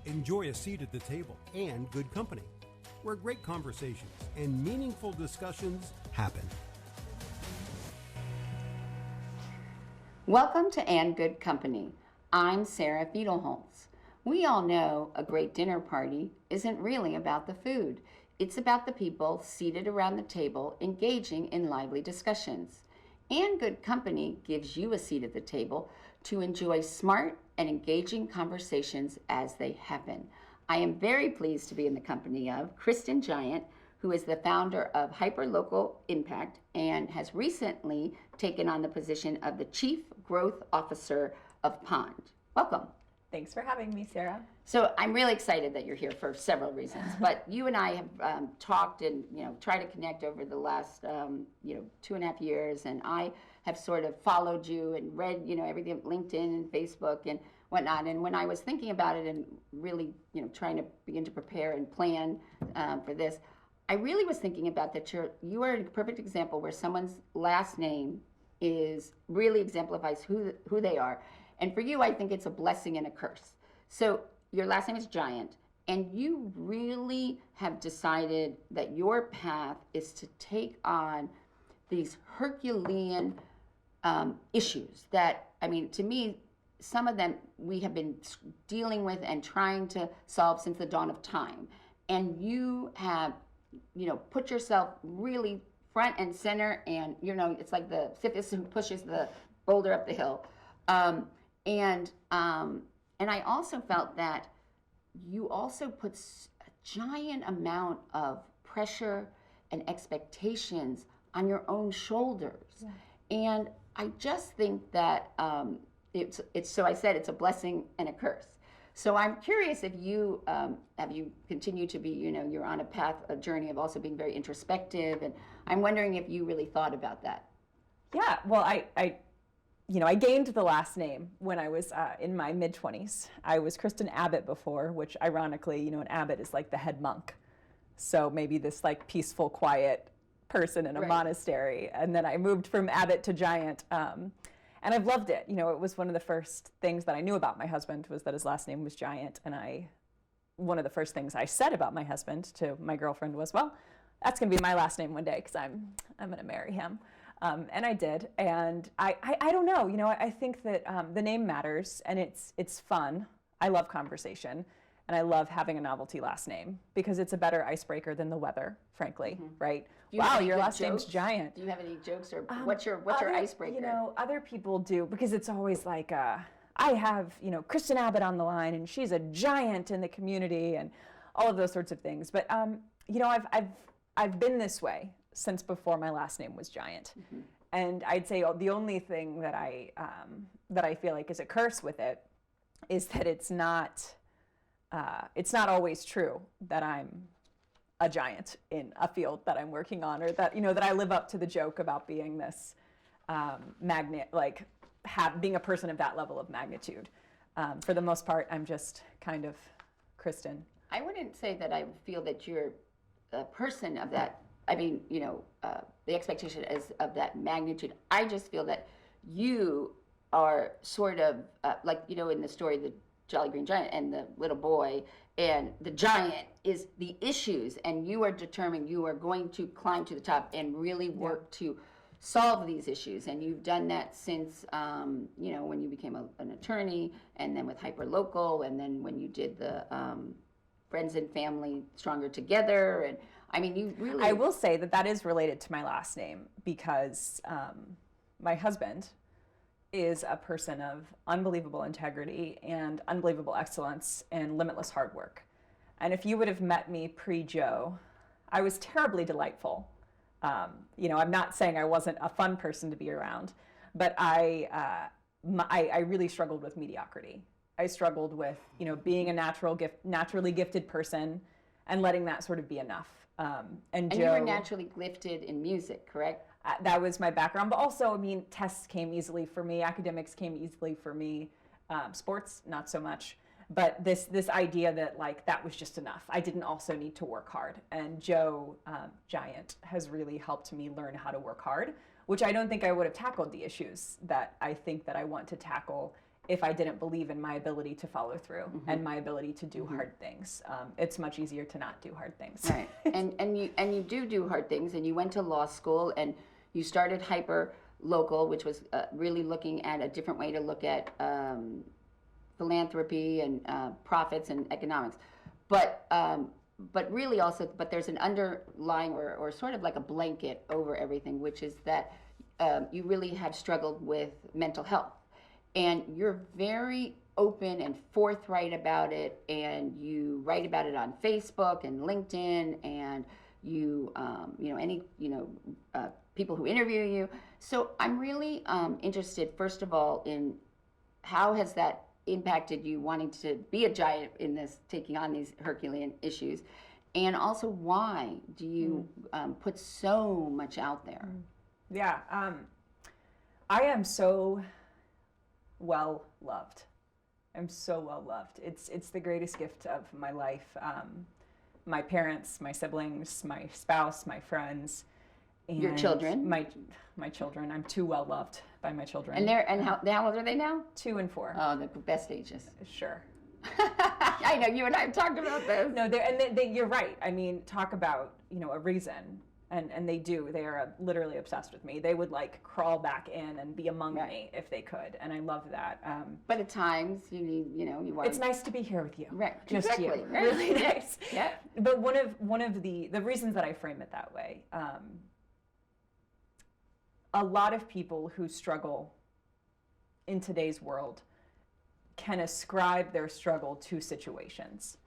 enjoy a seat at the table and good company, where great conversations and meaningful discussions happen. Welcome to And Good Company. I'm Sarah Fiedelholz. We all know a great dinner party isn't really about the food. It's about the people seated around the table engaging in lively discussions. And Good Company gives you a seat at the table to enjoy smart and engaging conversations as they happen. I am very pleased to be in the company of Kristin Giant, who is the founder of Hyperlocal Impact and has recently taken on the position of the Chief Growth Officer of Pond. Welcome. Thanks for having me, Sarah. So I'm really excited that you're here for several reasons, but you and I have talked and tried to connect over the last 2.5 years, and I have sort of followed you and read everything, LinkedIn and Facebook and whatnot. And when I was thinking about it and really trying to begin to prepare and plan for this, I really was thinking about that you are a perfect example where someone's last name is really exemplifies who they are. And for you, I think it's a blessing and a curse. So your last name is Giant, and you really have decided that your path is to take on these Herculean issues that, to me, some of them we have been dealing with and trying to solve since the dawn of time. And you have, put yourself really front and center, and, it's like the Sisyphus who pushes the boulder up the hill. And I also felt that you also put a giant amount of pressure and expectations on your own shoulders. Yeah. And I just think that it's so I said it's a blessing and a curse. So I'm curious if you have you continued to be, you're on a journey of also being very introspective, and I'm wondering if you really thought about that. Yeah, well, I gained the last name when I was in my mid-20s. I was Kristin Abbott before, which ironically, an abbot is like the head monk. So maybe this like peaceful, quiet person in a monastery. And then I moved from Abbott to Giant. And I've loved it. It was one of the first things that I knew about my husband was that his last name was Giant. And one of the first things I said about my husband to my girlfriend was, well, that's going to be my last name one day because I'm going to marry him. And I did, and I don't know, I think that the name matters, and it's fun. I love conversation, and I love having a novelty last name because it's a better icebreaker than the weather, frankly, right? Wow, your last name's Giant. Do you have any jokes, or what's your icebreaker? Other people do, because it's always like, I have, Kristin Abbott on the line, and she's a giant in the community, and all of those sorts of things. But I've been this way since before my last name was Giant. Mm-hmm. And I'd say the only thing that I feel like is a curse with it is that it's not always true that I'm a giant in a field that I'm working on, or that that I live up to the joke about being this magnet, like being a person of that level of magnitude. For the most part, I'm just kind of Kristin. I wouldn't say that I feel that you're a person of that. The expectation is of that magnitude. I just feel that you are sort of in the story, the Jolly Green Giant and the little boy, and the giant is the issues, and you are determined you are going to climb to the top and really work to solve these issues. And you've done that since, when you became an attorney, and then with Hyperlocal, and then when you did the Friends and Family Stronger Together, and you really... I will say that is related to my last name because my husband is a person of unbelievable integrity and unbelievable excellence and limitless hard work. And if you would have met me pre-Joe, I was terribly delightful. I'm not saying I wasn't a fun person to be around, but I really struggled with mediocrity. I struggled with, being a naturally gifted person and letting that sort of be enough. And Joe, you were naturally gifted in music, correct? That was my background, but also, tests came easily for me, academics came easily for me, sports, not so much. But this idea that that was just enough. I didn't also need to work hard. And Joe Giant has really helped me learn how to work hard, which I don't think I would have tackled the issues that I think that I want to tackle if I didn't believe in my ability to follow through and my ability to do hard things. It's much easier to not do hard things. Right. and you do hard things, and you went to law school, and you started Hyper Local, which was really looking at a different way to look at philanthropy and profits and economics. But really also, but there's an underlying or sort of like a blanket over everything, which is that you really have struggled with mental health. And you're very open and forthright about it, and you write about it on Facebook and LinkedIn, and you people who interview you. So I'm really interested, first of all, in how has that impacted you wanting to be a giant in this, taking on these Herculean issues, and also why do you put so much out there? Yeah, I am so well loved. I'm so well loved. It's the greatest gift of my life. My parents, my siblings, my spouse, my friends, and your children. My children. I'm too well loved by my children. And how old are they now? 2 and 4. Oh, the best ages. Sure. I know you and I have talked about this. No, you're right. I mean, talk about a reason. And they do. They are literally obsessed with me. They would like crawl back in and be among me if they could. And I love that. But at times you need, you want. It's nice to be here with you. Right. Just exactly. you. Right. Really nice. Yeah. But one of the reasons that I frame it that way, a lot of people who struggle in today's world can ascribe their struggle to situations.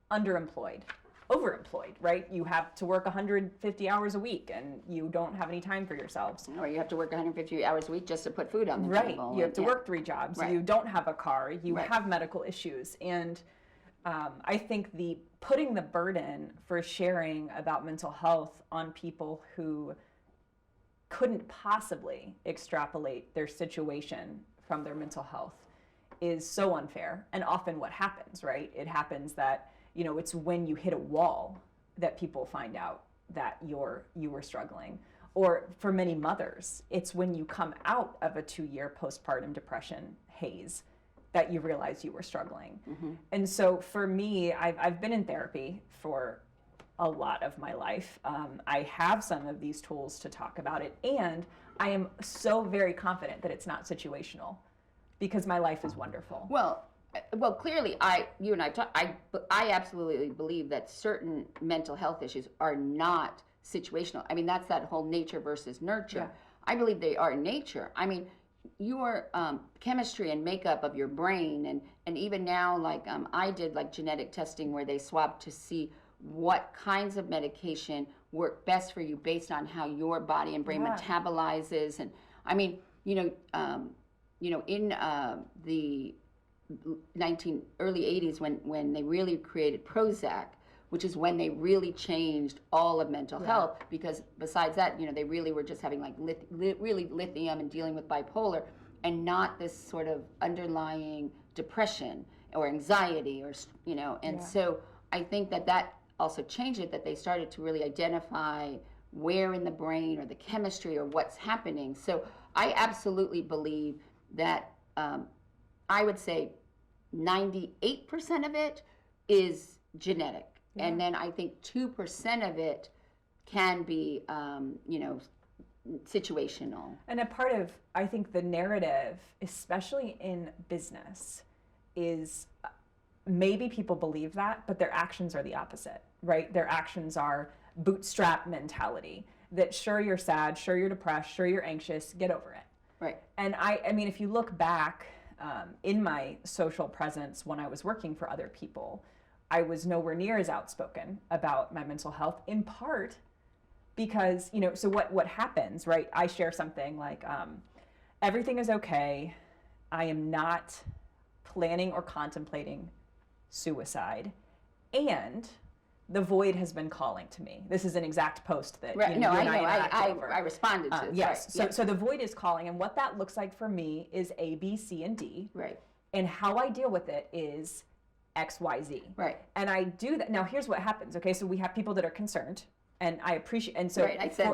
Underemployed. Overemployed, right? You have to work 150 hours a week and you don't have any time for yourselves. Or you have to work 150 hours a week just to put food on the table. Right. You have to work 3 jobs. Right. You don't have a car. You have medical issues. And I think the putting the burden for sharing about mental health on people who couldn't possibly extrapolate their situation from their mental health is so unfair. And often what happens, right? It happens that it's when you hit a wall that people find out that you were struggling. Or for many mothers, it's when you come out of a 2-year postpartum depression haze that you realize you were struggling. And so for me, I've been in therapy for a lot of my life. I have some of these tools to talk about it, and I am so very confident that it's not situational because my life is wonderful. Well, clearly, you and I absolutely believe that certain mental health issues are not situational. I mean, that's that whole nature versus nurture. Yeah. I believe they are nature. I mean, your chemistry and makeup of your brain, and even now, like I did like genetic testing where they swapped to see what kinds of medication work best for you based on how your body and brain metabolizes. And I mean, in the early 80s when they really created Prozac, which is when they really changed all of mental health, because besides that, they really were just having like really lithium and dealing with bipolar, and not this sort of underlying depression or anxiety, or so I think that also changed it, that they started to really identify where in the brain or the chemistry or what's happening. So I absolutely believe that I would say 98% of it is genetic. Yeah. And then I think 2% of it can be, situational. And a part of, I think, the narrative, especially in business, is maybe people believe that, but their actions are the opposite, right? Their actions are bootstrap mentality, that sure, you're sad, sure, you're depressed, sure, you're anxious, get over it. Right. And I mean, if you look back in my social presence when I was working for other people, I was nowhere near as outspoken about my mental health, in part because, so what happens, right? I share something like, everything is okay. I am not planning or contemplating suicide. And the void has been calling to me. This is an exact post that I know. I responded to. Yes. Right. So the void is calling, and what that looks like for me is A, B, C, and D. Right. And how I deal with it is X, Y, Z. Right. And I do that. Now, here's what happens. Okay, so we have people that are concerned, And I appreciate, and so Right, I said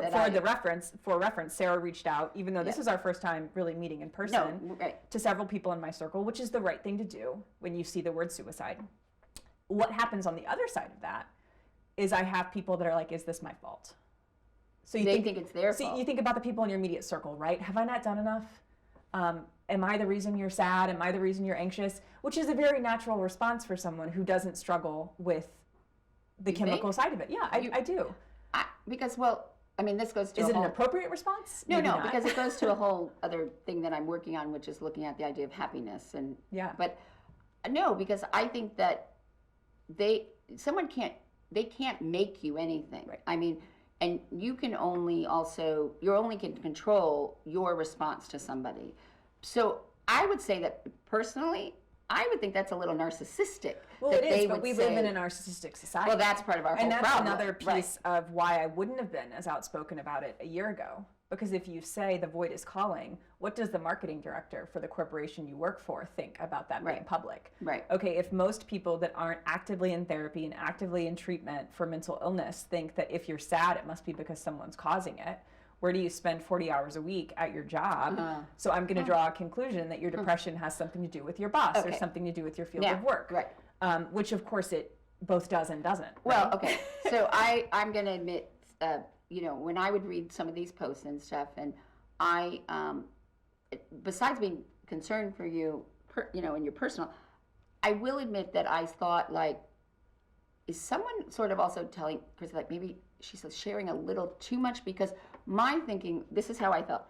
for reference, Sarah reached out, even though this is our first time really meeting in person, to several people in my circle, which is the right thing to do when you see the word suicide. What happens on the other side of that is I have people that are like, is this my fault? So they think it's their fault. So you think about the people in your immediate circle, right? Have I not done enough? Am I the reason you're sad? Am I the reason you're anxious? Which is a very natural response for someone who doesn't struggle with the chemical side of it. Yeah, I do. Because, well, I mean, this goes to Is it an appropriate response? No, because it goes to a whole other thing that I'm working on, which is looking at the idea of happiness. And but no, because I think that they can't make you anything. Right. I mean, and you can only you only can control your response to somebody. So I would say that personally, I would think that's a little narcissistic. Well, it is, but we live in a narcissistic society. Well, that's part of our whole problem. And that's another piece of why I wouldn't have been as outspoken about it a year ago. Because if you say the void is calling, what does the marketing director for the corporation you work for think about that being public? Right. Okay, if most people that aren't actively in therapy and actively in treatment for mental illness think that if you're sad, it must be because someone's causing it, where do you spend 40 hours a week at your job? So I'm going to draw a conclusion that your depression has something to do with your boss or something to do with your field of work. Right. Which of course it both does and doesn't. Well, right? okay. So I'm going to admit, when I would read some of these posts and stuff, and I, besides being concerned for you, in your personal, I will admit that I thought, like, is someone sort of also telling, because like maybe she's sharing a little too much? Because my thinking, this is how I felt.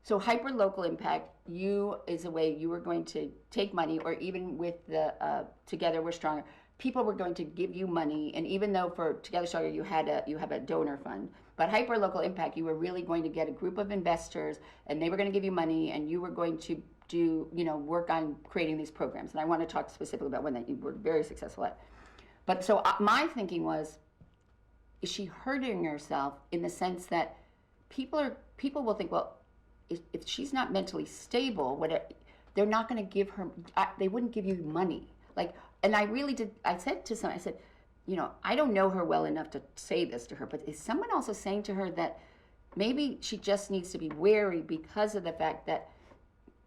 So hyper local impact, is a way you were going to take money, or even with the Together We're Stronger, people were going to give you money. And even though for Together Stronger you have a donor fund, but hyper local impact, you were really going to get a group of investors, and they were going to give you money, and you were going to do work on creating these programs. And I want to talk specifically about one that you were very successful at. But so my thinking was, is she hurting herself in the sense that people will think, well, if she's not mentally stable, whatever, they're not going to give her, they wouldn't give you money. Like, and I really did, I said to someone, I said, I don't know her well enough to say this to her, but is someone also saying to her that maybe she just needs to be wary because of the fact that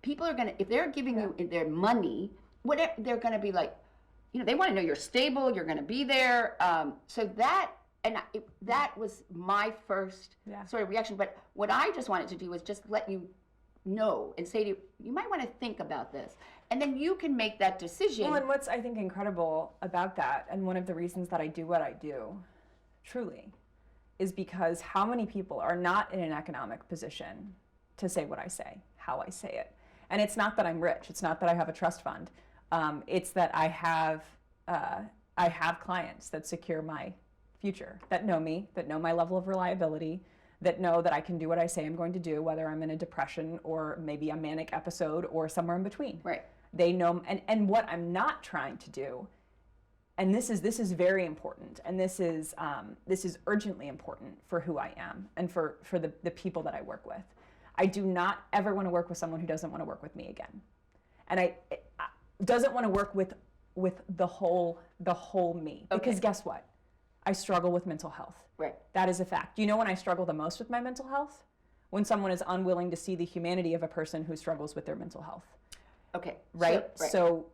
people are going to, if they're giving you their money, whatever, they're going to be like, they want to know you're stable, you're going to be there. So that was my first sort of reaction. But what I just wanted to do was just let you know and say to you, you might want to think about this. And then you can make that decision. Well, and what's, I think, incredible about that, and one of the reasons that I do what I do, truly, is because how many people are not in an economic position to say what I say, how I say it. And it's not that I'm rich. It's not that I have a trust fund. It's that I have clients that secure my future, that know me, that know my level of reliability, that know that I can do what I say I'm going to do, whether I'm in a depression or maybe a manic episode or somewhere in between. Right. They know, and what I'm not trying to do, and this is very important, and this is urgently important for who I am and for the people that I work with. I do not ever want to work with someone who doesn't want to work with me again, and I doesn't want to work with the whole me. Because guess what? I struggle with mental health. Right. That is a fact. You know when I struggle the most with my mental health? When someone is unwilling to see the humanity of a person who struggles with their mental health. Okay. Right? So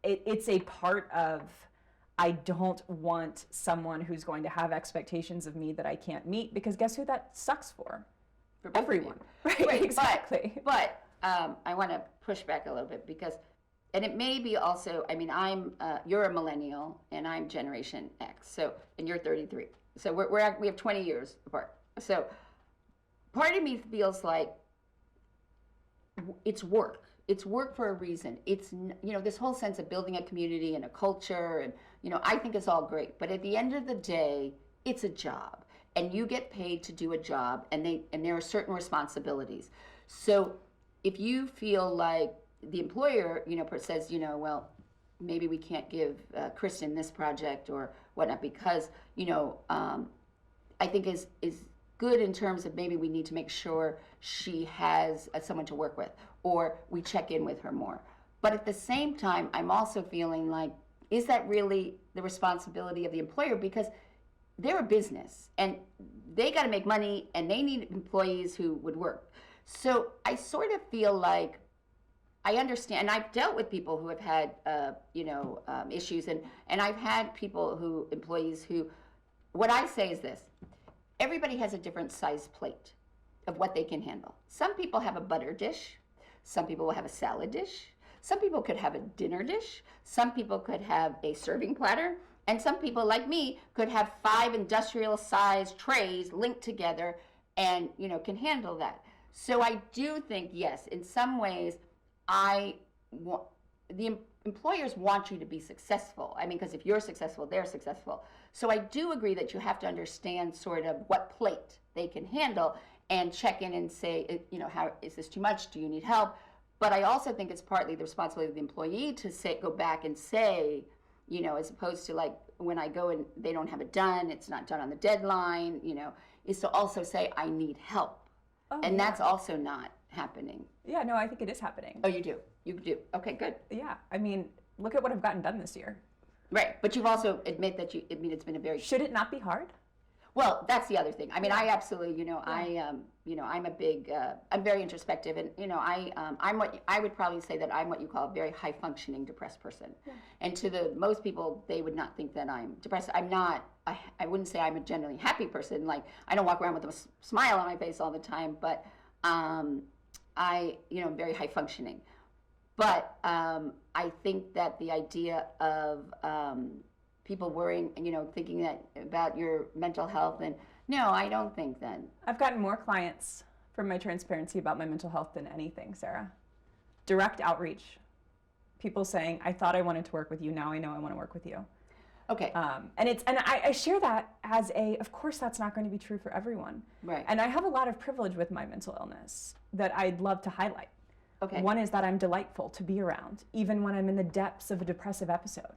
it's a part of, I don't want someone who's going to have expectations of me that I can't meet, because guess who that sucks for? Everyone. Right, exactly. But I want to push back a little bit because, and it may be also, I mean, you're a millennial and I'm Generation X, so, and you're 33. So we have 20 years apart. So part of me feels like it's work. It's work for a reason. It's, this whole sense of building a community and a culture, and, I think it's all great. But at the end of the day, it's a job, and you get paid to do a job, and there are certain responsibilities. So if you feel like the employer, says, well, maybe we can't give Kristin this project or whatnot because, I think is good in terms of maybe we need to make sure she has someone to work with, or we check in with her more. But at the same time, I'm also feeling like, is that really the responsibility of the employer? Because they're a business and they got to make money and they need employees who would work. So I sort of feel like I understand, and I've dealt with people who have had, issues, and I've had employees who, what I say is this: everybody has a different size plate of what they can handle. Some people have a butter dish, some people will have a salad dish, some people could have a dinner dish, some people could have a serving platter, and some people like me could have 5 industrial-sized trays linked together and, can handle that. So I do think, yes, in some ways, the employers want you to be successful. I mean, because if you're successful, they're successful. So I do agree that you have to understand sort of what plate they can handle and check in and say, how is this too much? Do you need help? But I also think it's partly the responsibility of the employee to go back and say, as opposed to like when I go and they don't have it done, it's not done on the deadline, is to also say, I need help. Oh, and that's also not happening. Yeah, no, I think it is happening. Oh, you do? You do. Okay, good. Yeah, I mean, look at what I've gotten done this year. Right, but you've also it's been a very... Should it not be hard? Well, that's the other thing. I mean, I absolutely, I'm a big, I'm very introspective, and I would probably say that I'm what you call a very high functioning depressed person. Yeah. And to most people, they would not think that I'm depressed. I'm not. I wouldn't say I'm a generally happy person. Like, I don't walk around with a smile on my face all the time, but I'm very high functioning. But I think that the idea of people worrying, thinking that about your mental health, and no, I don't think that. I've gotten more clients from my transparency about my mental health than anything, Sarah. Direct outreach. People saying, I thought I wanted to work with you, now I know I want to work with you. Okay. And I share that as of course that's not going to be true for everyone. Right. And I have a lot of privilege with my mental illness that I'd love to highlight. Okay. One is that I'm delightful to be around, even when I'm in the depths of a depressive episode.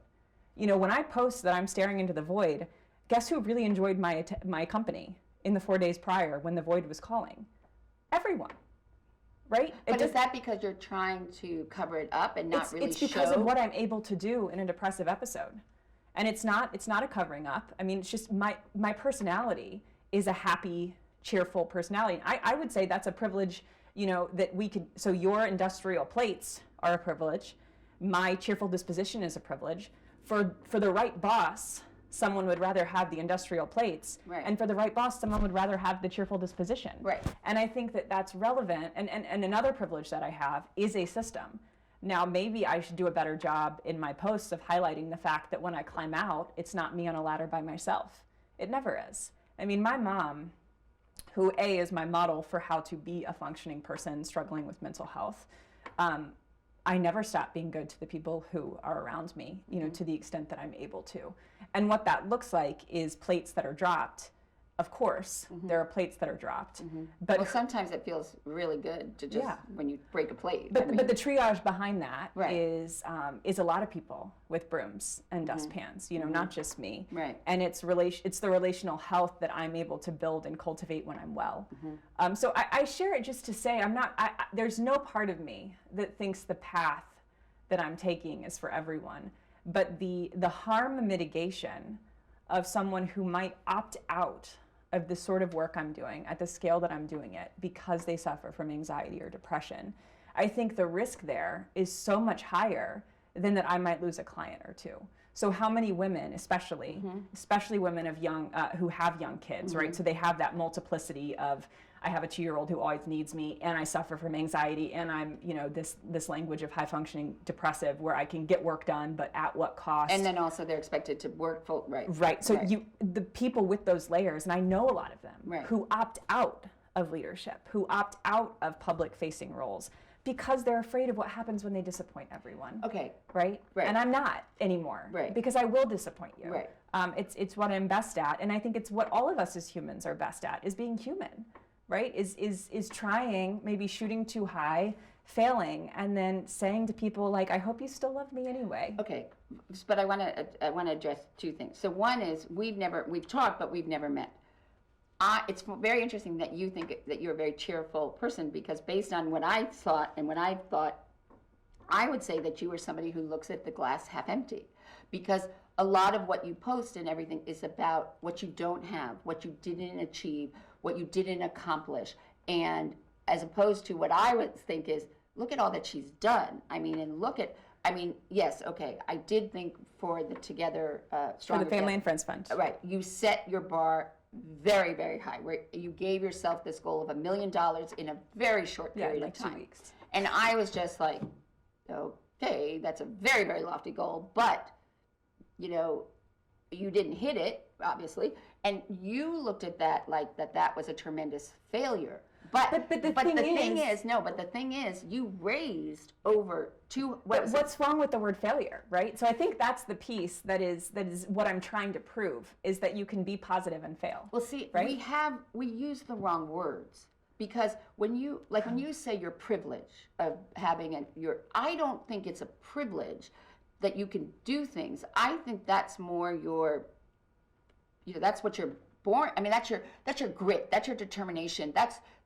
When I post that I'm staring into the void, guess who really enjoyed my company in the 4 days prior when the void was calling? Everyone, right? But is that because you're trying to cover it up and not really show? It's because of what I'm able to do in a depressive episode. And it's not a covering up. I mean, it's just my personality is a happy, cheerful personality. And I would say that's a privilege, that we could, so your industrial plates are a privilege. My cheerful disposition is a privilege. For the right boss, someone would rather have the industrial plates. Right. And for the right boss, someone would rather have the cheerful disposition. Right. And I think that that's relevant. And another privilege that I have is a system. Now, maybe I should do a better job in my posts of highlighting the fact that when I climb out, it's not me on a ladder by myself. It never is. I mean, my mom, who is my model for how to be a functioning person struggling with mental health, I never stop being good to the people who are around me, to the extent that I'm able to. And what that looks like is plates that are dropped. Of course, there are plates that are dropped. But sometimes it feels really good to just, when you break a plate. But the triage behind that is a lot of people with brooms and dustpans, not just me. Right. And it's the relational health that I'm able to build and cultivate when I'm well. So I share it just to say there's no part of me that thinks the path that I'm taking is for everyone. But the harm mitigation of someone who might opt out of the sort of work I'm doing at the scale that I'm doing it because they suffer from anxiety or depression, I think the risk there is so much higher than that I might lose a client or two. So how many women, especially women of who have young kids, right? So they have that multiplicity of, I have a 2-year-old who always needs me, and I suffer from anxiety, and I'm, this language of high functioning depressive where I can get work done, but at what cost? And then also they're expected to work full, right? Right. So the people with those layers, and I know a lot of them, who opt out of leadership, who opt out of public facing roles because they're afraid of what happens when they disappoint everyone. Okay. Right? And I'm not anymore. Right. Because I will disappoint you. Right. It's what I'm best at, and I think it's what all of us as humans are best at, is being human. Right? Is trying, maybe shooting too high, failing, and then saying to people like, I hope you still love me anyway. Okay, but I want to address 2 things. So one is we've talked, but we've never met. It's very interesting that you think that you're a very cheerful person, because based on what I thought and what I've thought, I would say that you are somebody who looks at the glass half empty, because a lot of what you post and everything is about what you don't have, what you didn't achieve, what you didn't accomplish. And as opposed to what I would think is, look at all that she's done. I mean, and look at, I mean, yes, okay, I did think for the Together Stronger For the Family and Friends Fund. Right, you set your bar very, very high, where you gave yourself this goal of $1 million in a very short period like of time. 2 weeks. And I was just like, okay, that's a very, very lofty goal, but, you know, you didn't hit it, obviously, and you looked at that like that was a tremendous failure. But the thing is, you raised over what's wrong with the word failure, right? So I think that's the piece that is what I'm trying to prove, is that you can be positive and fail. Well, see, right? we use the wrong words, because when you say you're privileged of having I don't think it's a privilege that you can do things. I think that's more that's what you're born. I mean, that's your grit, that's your determination.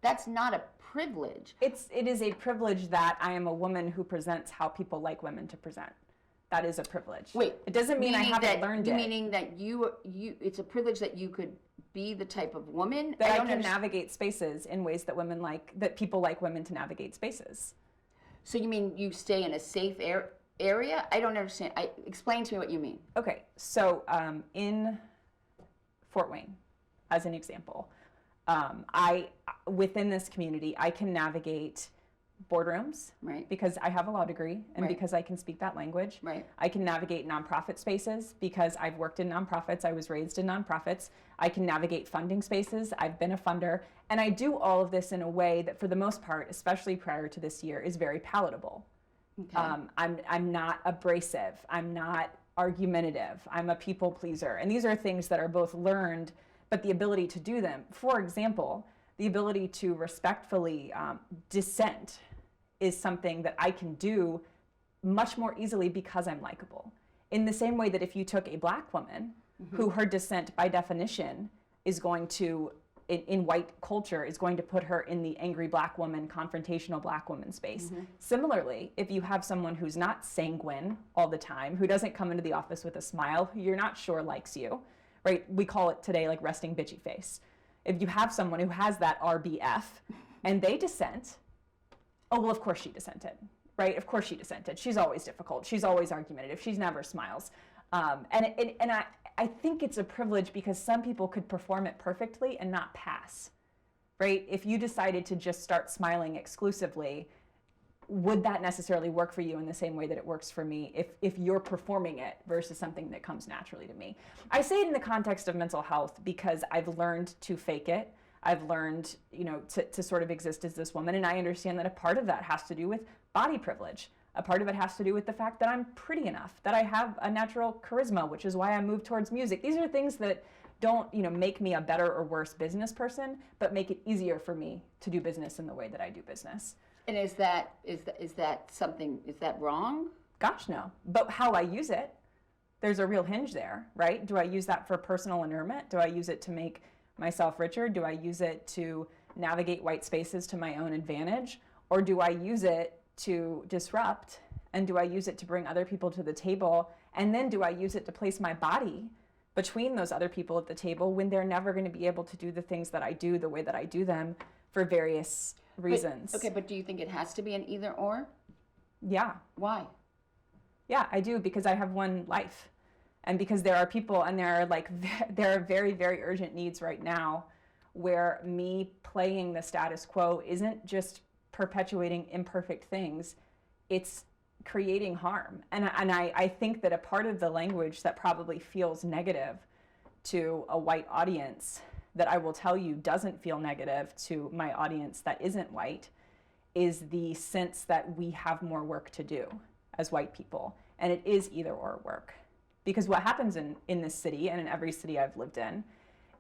That's not a privilege. It is a privilege that I am a woman who presents how people like women to present. That is a privilege. Wait, it doesn't mean I haven't learned it. Meaning that you it's a privilege that you could be the type of woman that I can navigate spaces in ways that people like women to navigate spaces. So you mean you stay in a safe area? I don't understand. Explain to me what you mean. Okay, so in Fort Wayne, as an example, within this community, I can navigate boardrooms, right, because I have a law degree and right, because I can speak that language. Right. I can navigate nonprofit spaces because I've worked in nonprofits. I was raised in nonprofits. I can navigate funding spaces. I've been a funder. And I do all of this in a way that, for the most part, especially prior to this year, is very palatable. Okay. I'm not abrasive. I'm not argumentative. I'm a people pleaser. And these are things that are both learned, but the ability to do them. For example, the ability to respectfully dissent is something that I can do much more easily because I'm likable. In the same way that if you took a black woman, mm-hmm, who her dissent by definition is going to, in white culture, is going to put her in the angry black woman, confrontational black woman space. Mm-hmm. Similarly, if you have someone who's not sanguine all the time, who doesn't come into the office with a smile, who you're not sure likes you, right? We call it today like resting bitchy face. If you have someone who has that RBF and they dissent, oh, well, of course she dissented, right? Of course she dissented. She's always difficult. She's always argumentative. She's never smiles. And I think it's a privilege because some people could perform it perfectly and not pass, right? If you decided to just start smiling exclusively, would that necessarily work for you in the same way that it works for me if you're performing it versus something that comes naturally to me? I say it in the context of mental health because I've learned to fake it. I've learned, to sort of exist as this woman, and I understand that a part of that has to do with body privilege. A part of it has to do with the fact that I'm pretty enough, that I have a natural charisma, which is why I moved towards music. These are things that don't, make me a better or worse business person, but make it easier for me to do business in the way that I do business. And is that wrong? Gosh, no. But how I use it, there's a real hinge there, right? Do I use that for personal allurement? Do I use it to make myself richer? Do I use it to navigate white spaces to my own advantage? Or do I use it to disrupt? And do I use it to bring other people to the table? And then do I use it to place my body between those other people at the table when they're never going to be able to do the things that I do the way that I do them for various reasons? But do you think it has to be an either or? Yeah. Why? Yeah, I do, because I have one life. And because there are people, and there are very, very urgent needs right now where me playing the status quo isn't just perpetuating imperfect things, it's creating harm. And I think that a part of the language that probably feels negative to a white audience, that I will tell you doesn't feel negative to my audience that isn't white, is the sense that we have more work to do as white people. And it is either or work. Because what happens in this city, and in every city I've lived in,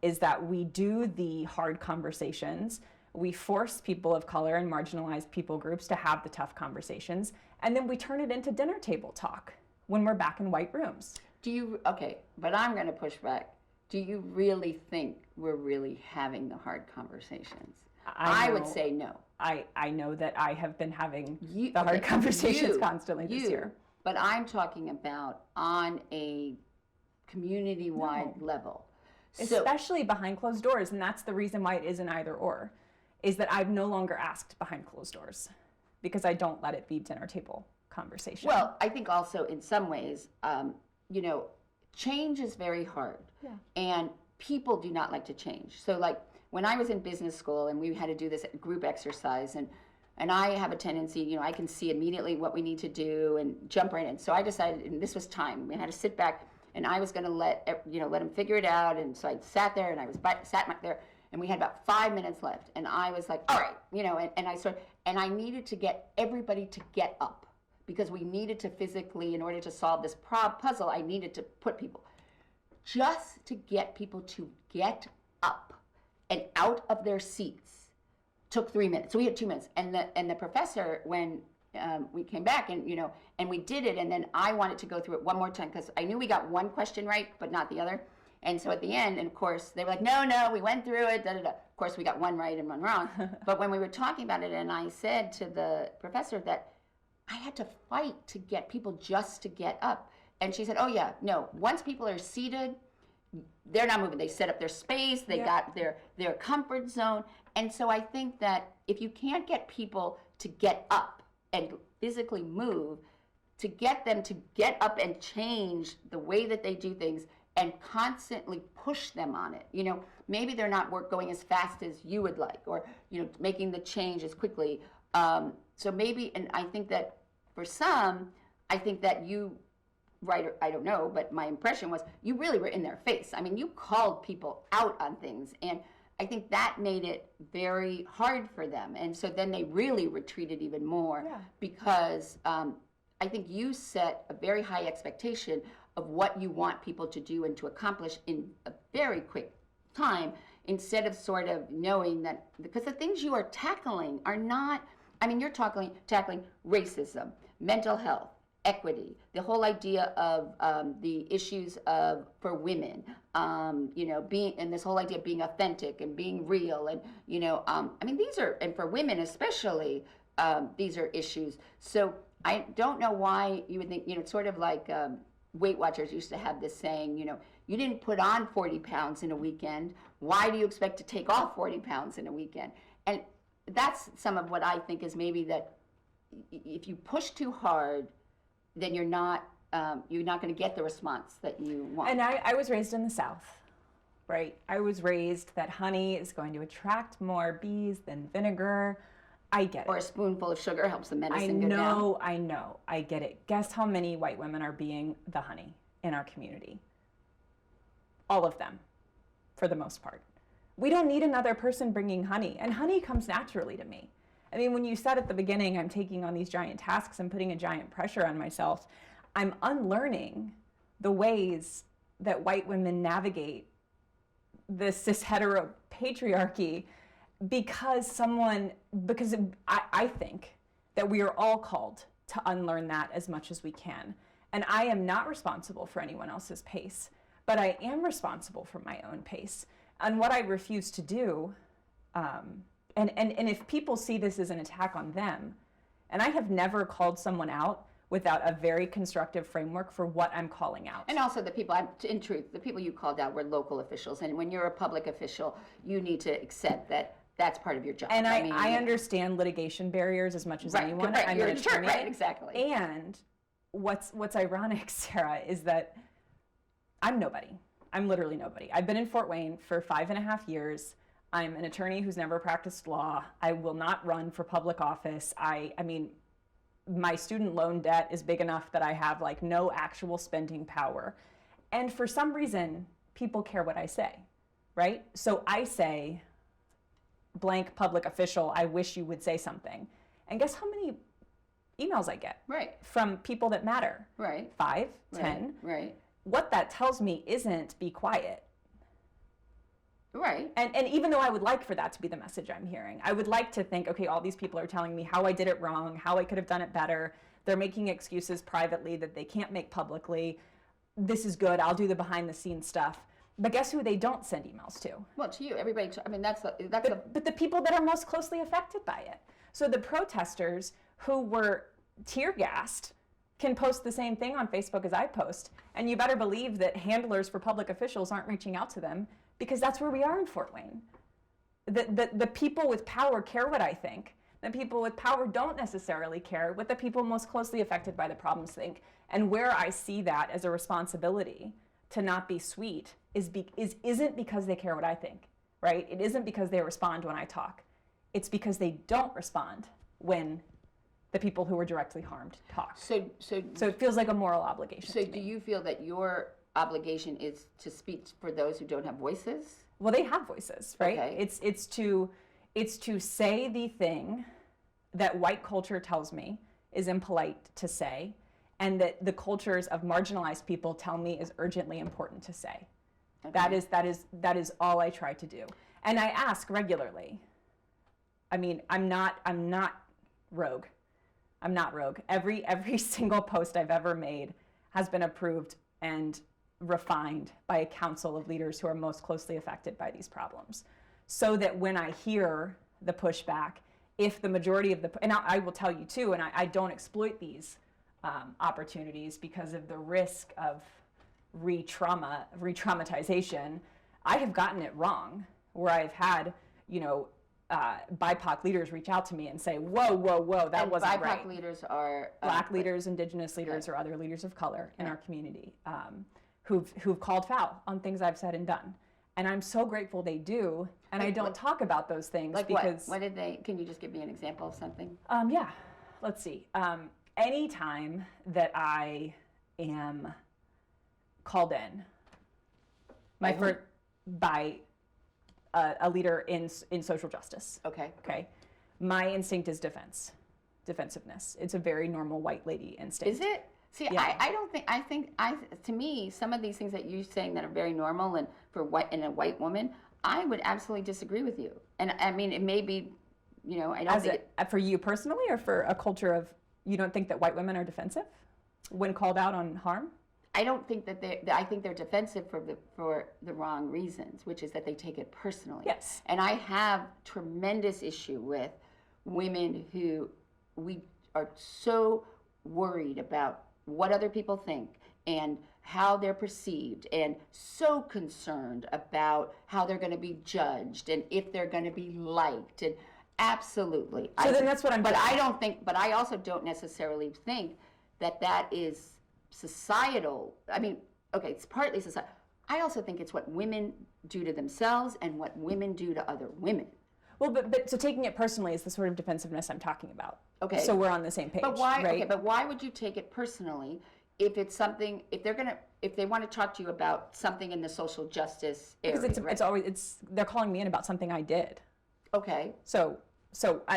is that we do the hard conversations. We force people of color and marginalized people groups to have the tough conversations, and then we turn it into dinner table talk when we're back in white rooms. But I'm going to push back. Do you really think we're really having the hard conversations? I would say no. I know that I have been having the hard conversations constantly this year. But I'm talking about on a community-wide level. Especially behind closed doors, and that's the reason why it is an either or, is that I've no longer asked behind closed doors because I don't let it be dinner table conversation. Well, I think also in some ways, you know, change is very hard, and people do not like to change. So like when I was in business school and we had to do this group exercise, and I have a tendency, you know, I can see immediately what we need to do and jump right in. So I decided, and this was time, we had to sit back, and I was going to let them figure it out. And so I sat there, and I was sat back there, and we had about 5 minutes left, and I was like, all right, you know, and I needed to get everybody to get up, because we needed to physically, in order to solve this puzzle, I needed to put people, just to get people to get up and out of their seats took 3 minutes. So we had 2 minutes, and the professor, when we came back and, you know, and we did it, and then I wanted to go through it one more time because I knew we got one question right, but not the other. And so at the end, and of course, they were like, no, we went through it, da-da-da. Of course, we got one right and one wrong. But when we were talking about it, and I said to the professor that I had to fight to get people just to get up. And she said, oh yeah, no, once people are seated, they're not moving. They set up their space, they got their comfort zone. And so I think that if you can't get people to get up and physically move, to get them to get up and change the way that they do things and constantly push them on it. You know, maybe they're not going as fast as you would like, or, you know, making the change as quickly. So maybe, and I think that for some, I think that you, right, I don't know, but my impression was you really were in their face. I mean, you called people out on things, and I think that made it very hard for them. And so then they really retreated even more because I think you set a very high expectation of what you want people to do and to accomplish in a very quick time, instead of sort of knowing that, because the things you are tackling are not, I mean, you're tackling racism, mental health, equity, the whole idea of the issues for women, you know, and this whole idea of being authentic and being real, and, you know, I mean, these are, and for women especially, these are issues. So I don't know why you would think, you know, it's sort of like Weight Watchers used to have this saying, you know, you didn't put on 40 pounds in a weekend. Why do you expect to take off 40 pounds in a weekend? And that's some of what I think is maybe that if you push too hard, then you're not going to get the response that you want. And I was raised in the South, right? I was raised that honey is going to attract more bees than vinegar. I get it. Or a spoonful of sugar helps the medicine go down. I know. I get it. Guess how many white women are being the honey in our community? All of them, for the most part. We don't need another person bringing honey, and honey comes naturally to me. I mean, when you said at the beginning, I'm taking on these giant tasks and putting a giant pressure on myself, I'm unlearning the ways that white women navigate the cis hetero patriarchy because I think that we are all called to unlearn that as much as we can. And I am not responsible for anyone else's pace, but I am responsible for my own pace. And what I refuse to do, and if people see this as an attack on them, and I have never called someone out without a very constructive framework for what I'm calling out. And also the people, in truth, the people you called out were local officials. And when you're a public official, you need to accept that that's part of your job. And I understand litigation barriers as much as anyone. Right, I'm you're an attorney. Right, exactly. And what's ironic, Sarah, is that I'm nobody. I'm literally nobody. I've been in Fort Wayne for 5.5 years. I'm an attorney who's never practiced law. I will not run for public office. I mean, my student loan debt is big enough that I have like no actual spending power. And for some reason, people care what I say, right? So I say, blank public official, I wish you would say something. And guess how many emails I get? Right. From people that matter. Right. 5, 10. Right. What that tells me isn't be quiet. Right. And even though I would like for that to be the message I'm hearing, I would like to think, okay, all these people are telling me how I did it wrong, how I could have done it better. They're making excuses privately that they can't make publicly. This is good. I'll do the behind the scenes stuff. But guess who they don't send emails to? Well, to you, everybody. I mean, but the people that are most closely affected by it. So the protesters who were tear gassed can post the same thing on Facebook as I post. And you better believe that handlers for public officials aren't reaching out to them, because that's where we are in Fort Wayne. The people with power care what I think. The people with power don't necessarily care what the people most closely affected by the problems think. And where I see that as a responsibility to not be sweet isn't because they care what I think, right? It isn't because they respond when I talk. It's because they don't respond when the people who were directly harmed talk. So it feels like a moral obligation. So do you feel that your obligation is to speak for those who don't have voices? Well, they have voices, right? Okay. It's to say the thing that white culture tells me is impolite to say, and that the cultures of marginalized people tell me is urgently important to say. Okay. That is all I try to do. And I ask regularly. I mean, I'm not rogue. I'm not rogue. Every single post I've ever made has been approved and refined by a council of leaders who are most closely affected by these problems. So that when I hear the pushback, if the majority of and I will tell you too, and I don't exploit these opportunities because of the risk of re-traumatization, I have gotten it wrong, where I've had, BIPOC leaders reach out to me and say, whoa, that wasn't right. BIPOC leaders are Black leaders, Indigenous leaders, or other leaders of color in our community who've called foul on things I've said and done. And I'm so grateful they do, and I don't talk about those things because... What did they... Can you just give me an example of something? Yeah. Let's see. Anytime that I am called in by a leader in social justice. Okay. My instinct is defensiveness. It's a very normal white lady instinct. Is it? See, yeah. I think to me, some of these things that you're saying that are very normal and in a white woman, I would absolutely disagree with you. And I mean, it may be, I don't think for you personally, or for a culture of, you don't think that white women are defensive when called out on harm? I don't think that I think they're defensive for the wrong reasons, which is that they take it personally. Yes. And I have tremendous issue with women who we are so worried about what other people think and how they're perceived, and so concerned about how they're going to be judged and if they're going to be liked. And absolutely. So then that's what I'm. But I also don't necessarily think that is societal. I mean, okay, it's partly societal. I also think it's what women do to themselves and what women do to other women. Well, but so taking it personally is the sort of defensiveness I'm talking about. Okay. So we're on the same page. But why? Right? Okay, but why would you take it personally if it's something? If they want to talk to you about something in the social justice area? Because they're calling me in about something I did. Okay. So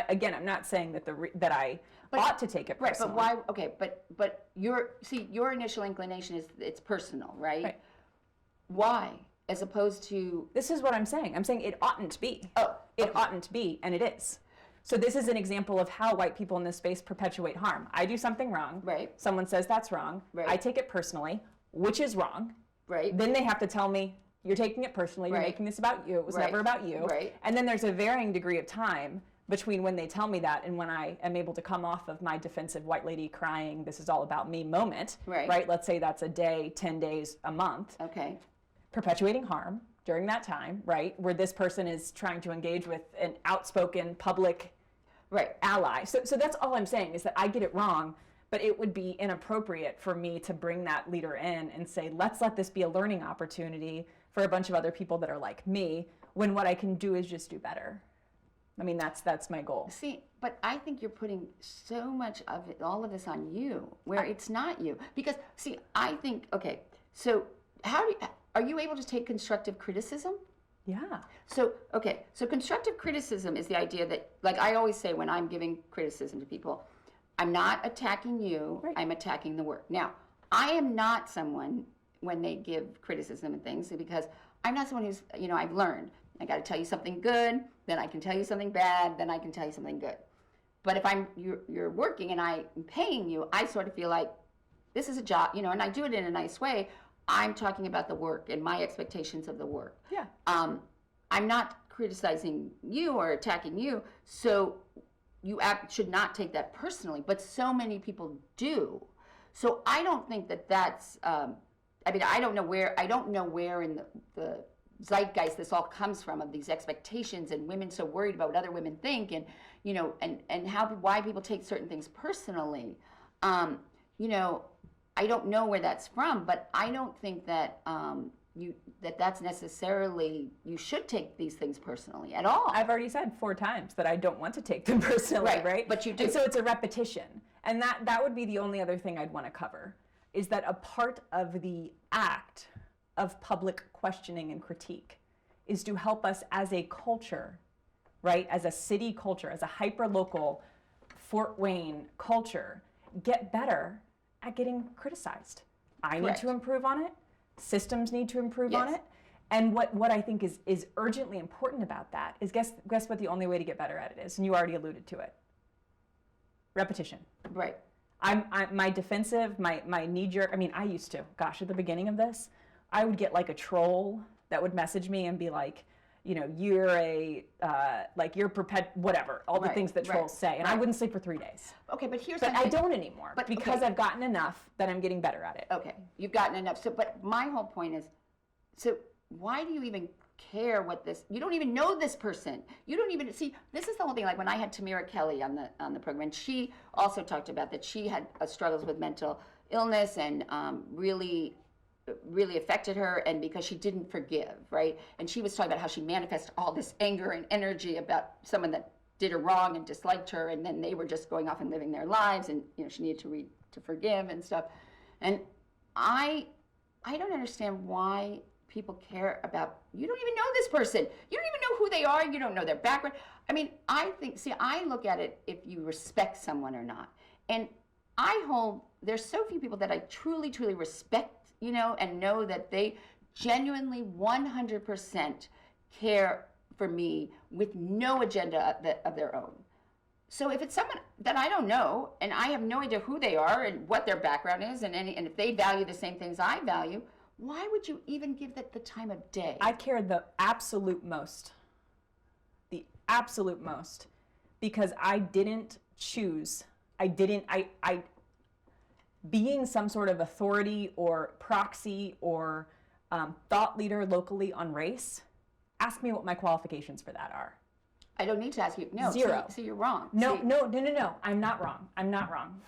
again, I'm not saying that I ought to take it personally. Right, but why? Okay, but your initial inclination is it's personal, right? Right. Why? As opposed to... This is what I'm saying. I'm saying it oughtn't be. Oh, okay. It oughtn't be, and it is. So this is an example of how white people in this space perpetuate harm. I do something wrong. Right. Someone says that's wrong. Right. I take it personally, which is wrong. Right. Then they have to tell me, you're taking it personally, you're Right. making this about you, it was Right. never about you. Right. And then there's a varying degree of time between when they tell me that and when I am able to come off of my defensive white lady crying, this is all about me moment. Right. Let's say that's a day, 10 days, a month. Okay. Perpetuating harm during that time, right, where this person is trying to engage with an outspoken public ally. So that's all I'm saying, is that I get it wrong, but it would be inappropriate for me to bring that leader in and say, let's let this be a learning opportunity for a bunch of other people that are like me, when what I can do is just do better. I mean, that's my goal. See, but I think you're putting so much of it, all of this on you, where it's not you. Because, see, I think, okay, so are you able to take constructive criticism? Yeah. So constructive criticism is the idea that, like I always say when I'm giving criticism to people, I'm not attacking you, Right. I'm attacking the work. Now, I am not someone, when they give criticism and things, because I'm not someone who's, I've learned, I got to tell you something good, then I can tell you something bad, then I can tell you something good. But if you're working and I'm paying you, I sort of feel like this is a job, and I do it in a nice way. I'm talking about the work and my expectations of the work. Yeah. I'm not criticizing you or attacking you, so you should not take that personally. But so many people do. So I don't think that that's, I mean, I don't know where in the zeitgeist this all comes from, of these expectations and women so worried about what other women think, and, you know, and why people take certain things personally. You know, I don't know where that's from, but I don't think that that's necessarily, you should take these things personally at all. I've already said 4 times that I don't want to take them personally, right? But you do. And so it's a repetition. And that would be the only other thing I'd want to cover, is that a part of the act of public questioning and critique is to help us as a culture, right? As a city culture, as a hyper-local Fort Wayne culture, get better at getting criticized. I need to improve on it. Systems need to improve on it. And what I think is urgently important about that is, guess what the only way to get better at it is, and you already alluded to it. Repetition. Right. My defensive, my knee-jerk, I mean, I used to, gosh, at the beginning of this, I would get like a troll that would message me and be like, you know, you're a, whatever, all the things that trolls say. And I wouldn't sleep for 3 days. Okay, but here's But I don't anymore, because I've gotten enough that I'm getting better at it. Okay, you've gotten enough. So, but my whole point is, so why do you even care what this, you don't even know this person. You don't even, see, this is the whole thing. Like when I had Tamira Kelly on the program, and she also talked about that she had struggles with mental illness, and really affected her, and because she didn't forgive, right? And she was talking about how she manifested all this anger and energy about someone that did her wrong and disliked her, and then they were just going off and living their lives, and you know, she needed to forgive and stuff. And I don't understand why people care about, you don't even know this person. You don't even know who they are. You don't know their background. I mean, I look at it if you respect someone or not. And there's so few people that I truly, truly respect, you know, and know that they genuinely 100% care for me with no agenda of their own. So if it's someone that I don't know, and I have no idea who they are and what their background is, and if they value the same things I value, why would you even give that the time of day? I care the absolute most, because I didn't choose. Being some sort of authority or proxy or thought leader locally on race, ask me what my qualifications for that are. I don't need to ask you. No. 0. So you're wrong. No. I'm not wrong.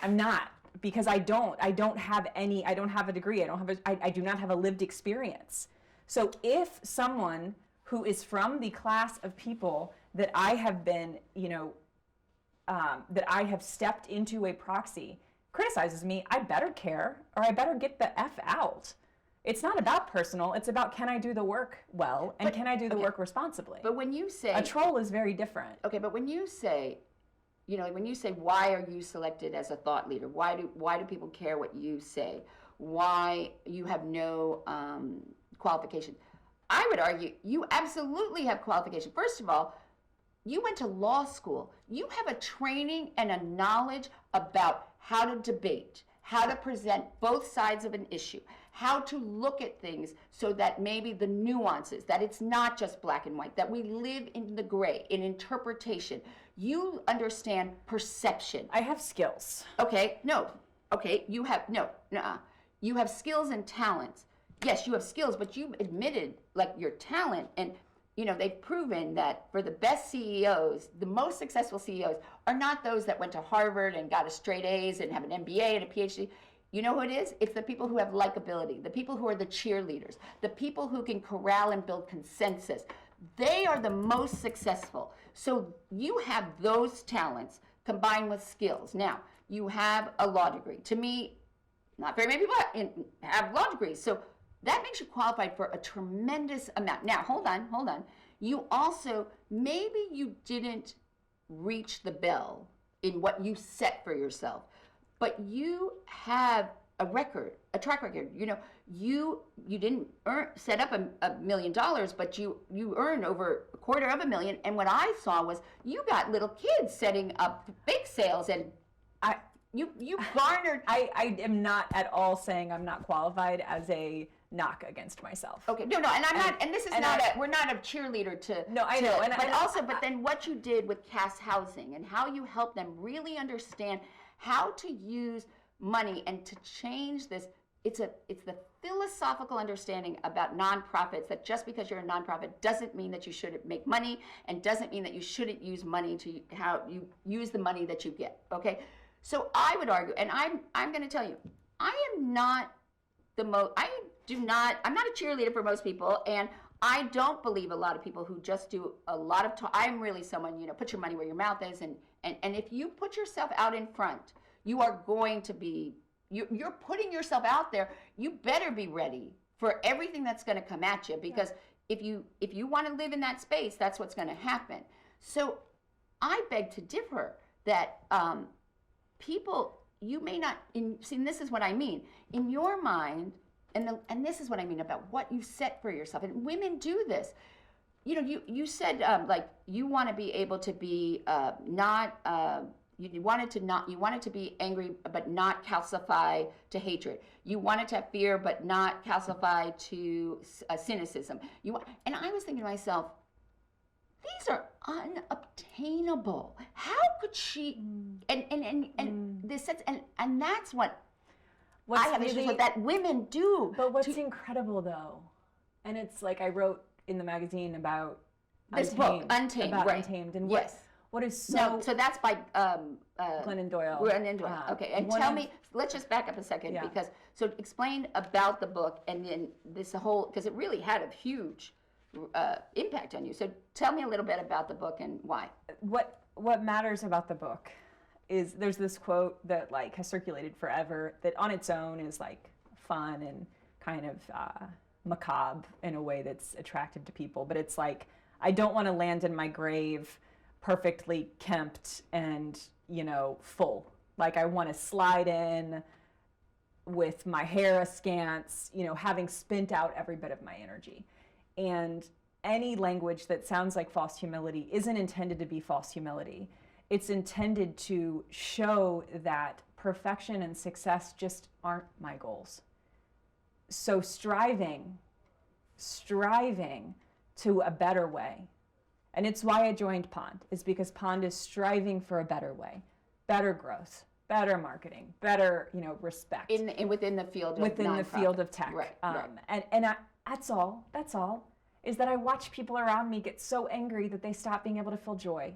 I'm not. Because I don't have a degree. I do not have a lived experience. So if someone who is from the class of people that I have been, you know, that I have stepped into a proxy, criticizes me, I better care, or I better get the F out. It's not about personal, it's about, can I do the work well, and can I do the work responsibly? But when you say... A troll is very different. Okay, but when you say, you know, when you say, why are you selected as a thought leader? Why do people care what you say? Why you have no qualifications? I would argue you absolutely have qualifications. First of all, you went to law school. You have a training and a knowledge about how to debate, how to present both sides of an issue, how to look at things so that maybe the nuances, that it's not just black and white, that we live in the gray, in interpretation. You understand perception. I have skills. Okay, no. Okay, you have, no, nuh-uh. You have skills and talents. Yes, you have skills, but you admitted like your talent, and you know, they've proven that for the best CEOs, the most successful CEOs are not those that went to Harvard and got a straight A's and have an MBA and a PhD. You know who it is? It's the people who have likability, the people who are the cheerleaders, the people who can corral and build consensus. They are the most successful. So you have those talents combined with skills. Now, you have a law degree. To me, not very many people have law degrees. So that makes you qualified for a tremendous amount. Now, hold on. You also, maybe you didn't reach the bell in what you set for yourself, but you have a track record. You know, you didn't set up $1 million, but you earned over $250,000. And what I saw was you got little kids setting up bake sales, and you garnered. I am not at all saying I'm not qualified as a knock against myself. Okay, no, and I'm not, and this is we're not a cheerleader to. No, I know, but then what you did with Cass Housing and how you helped them really understand how to use money and to change this. It's the philosophical understanding about nonprofits that just because you're a nonprofit doesn't mean that you shouldn't make money and doesn't mean that you shouldn't use money to how you use the money that you get. Okay, so I would argue, and I'm going to tell you, I am not I'm not a cheerleader for most people, and I don't believe a lot of people who just do a lot of talk. I'm really someone, put your money where your mouth is, and if you put yourself out in front, you are going to be. You're putting yourself out there. You better be ready for everything that's going to come at you, because if you want to live in that space, that's what's going to happen. So I beg to differ that people, you may not, see, this is what I mean. In your mind, and this is what I mean about what you set for yourself, and women do this. You said like you want to be able to be you wanted to be angry but not calcify to hatred. You wanted to have fear but not calcify to cynicism. And I was thinking to myself, these are unobtainable. How could she? And this sense, and that's what I have issues with, that women do. But what's incredible though, and it's like I wrote in the magazine about this book, Untamed, about right. Untamed, and yes. What is so? No, so that's by Glennon Doyle. Glennon Doyle. Okay, and tell me. Let's just back up a second, because explain about the book, and then this whole, because it really had a huge impact on you. So tell me a little bit about the book and why. What matters about the book is there's this quote that like has circulated forever that on its own is like fun and kind of macabre in a way that's attractive to people, but it's like, I don't want to land in my grave perfectly kempt and, full. Like I want to slide in with my hair askance, having spent out every bit of my energy. And any language that sounds like false humility isn't intended to be false humility. It's intended to show that perfection and success just aren't my goals. So striving to a better way. And it's why I joined Pond, is because Pond is striving for a better way, better growth, better marketing, better, respect. Within the field of within the field of tech. Right. That's all, is that I watch people around me get so angry that they stop being able to feel joy.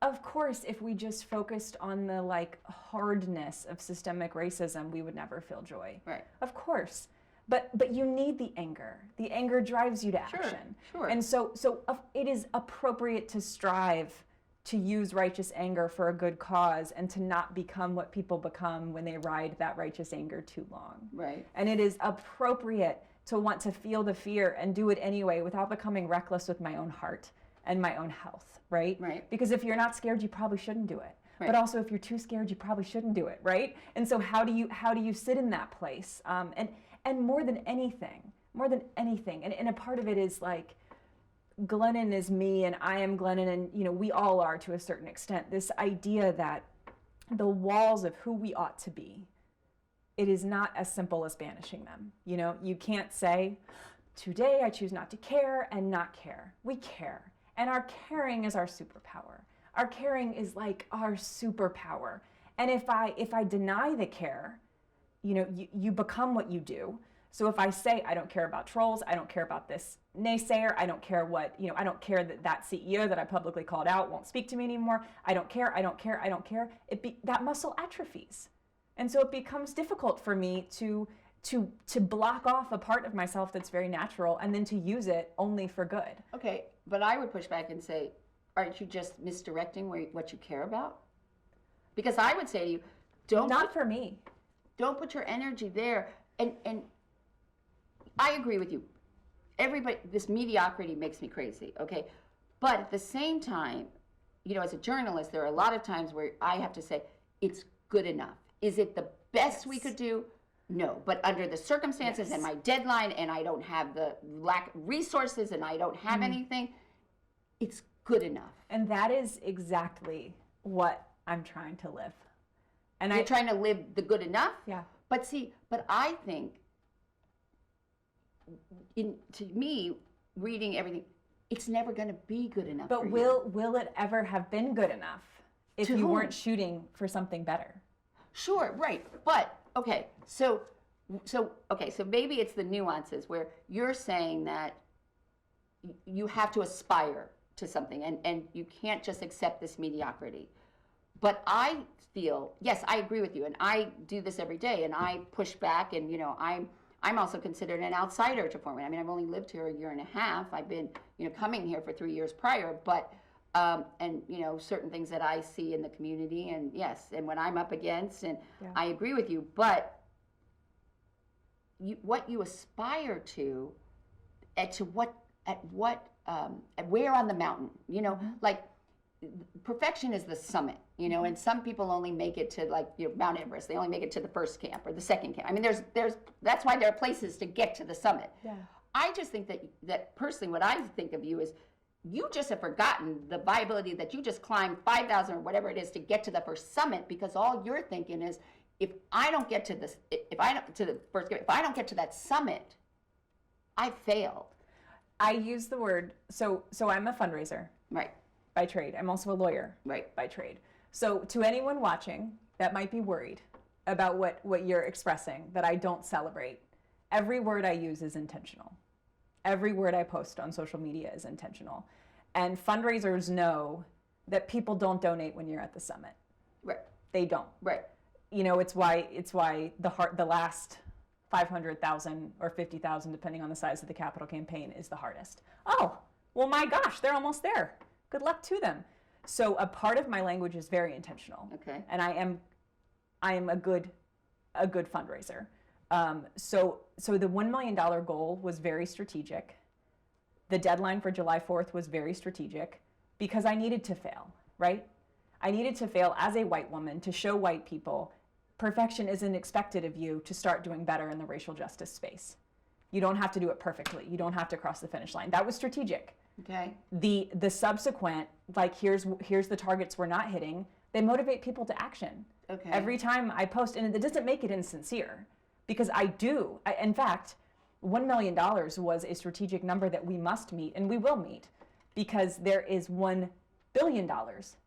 Of course, if we just focused on the hardness of systemic racism, we would never feel joy. Right. Of course. But you need the anger. The anger drives you to action. Sure. And so it is appropriate to strive to use righteous anger for a good cause and to not become what people become when they ride that righteous anger too long. Right. And it is appropriate to want to feel the fear and do it anyway without becoming reckless with my own heart and my own health, right? Right. Because if you're not scared, you probably shouldn't do it. Right. But also if you're too scared, you probably shouldn't do it, right? And so how do you sit in that place? And more than anything, and a part of it is like, Glennon is me and I am Glennon, and we all are to a certain extent. This idea that the walls of who we ought to be, it is not as simple as banishing them. You can't say, today I choose not to care and not care. We care, and our caring is our superpower. Our caring is like our superpower. And if I deny the care, you become what you do. So if I say, I don't care about trolls, I don't care about this naysayer, I don't care I don't care that CEO that I publicly called out won't speak to me anymore, I don't care, that muscle atrophies. And so it becomes difficult for me to block off a part of myself that's very natural and then to use it only for good. Okay, but I would push back and say, aren't you just misdirecting what you care about? Because I would say to you, for me. Don't put your energy there. And I agree with you. Everybody, this mediocrity makes me crazy, okay? But at the same time, as a journalist, there are a lot of times where I have to say, it's good enough. Is it the best we could do? No. But under the circumstances and my deadline, and I don't have the lack of resources, and I don't have anything, it's good enough. And that is exactly what I'm trying to live. And You're trying to live the good enough? Yeah. But I think, to me, reading everything, it's never going to be good enough. But will it ever have been good enough if you weren't shooting for something better? Sure, right. But okay, so maybe it's the nuances where you're saying that you have to aspire to something, and you can't just accept this mediocrity. But I feel, yes, I agree with you, and I do this every day, and I push back, and I'm also considered an outsider to Fort Wayne. I mean, I've only lived here a year and a half. I've been coming here for 3 years prior, but and certain things that I see in the community, and yes, and what I'm up against, and I agree with you, but what you aspire to, where on the mountain, like perfection is the summit, and some people only make it to Mount Everest. They only make it to the first camp or the second camp. I mean, that's why there are places to get to the summit. Yeah. I just think that personally, what I think of you is, you just have forgotten the viability that you just climbed 5,000 or whatever it is to get to the first summit, because all you're thinking is, if I don't get to this, if I don't get to that summit, I failed. I use the word, so I'm a fundraiser. Right. By trade. I'm also a lawyer. Right. By trade. So to anyone watching that might be worried about what you're expressing, that I don't celebrate, every word I use is intentional. Every word I post on social media is intentional. And fundraisers know that people don't donate when you're at the summit. Right. They don't. Right. It's why the last 500,000 or 50,000, depending on the size of the capital campaign, is the hardest. Oh, well, my gosh, they're almost there. Good luck to them. So a part of my language is very intentional. Okay. And I am a good fundraiser. So the $1 million goal was very strategic. The deadline for July 4th was very strategic, because I needed to fail, right? I needed to fail as a white woman to show white people perfection isn't expected of you to start doing better in the racial justice space. You don't have to do it perfectly. You don't have to cross the finish line. That was strategic. Okay. The subsequent, here's the targets we're not hitting, they motivate people to action. Okay. Every time I post, and it doesn't make it insincere, because in fact, $1 million was a strategic number that we must meet, and we will meet, because there is $1 billion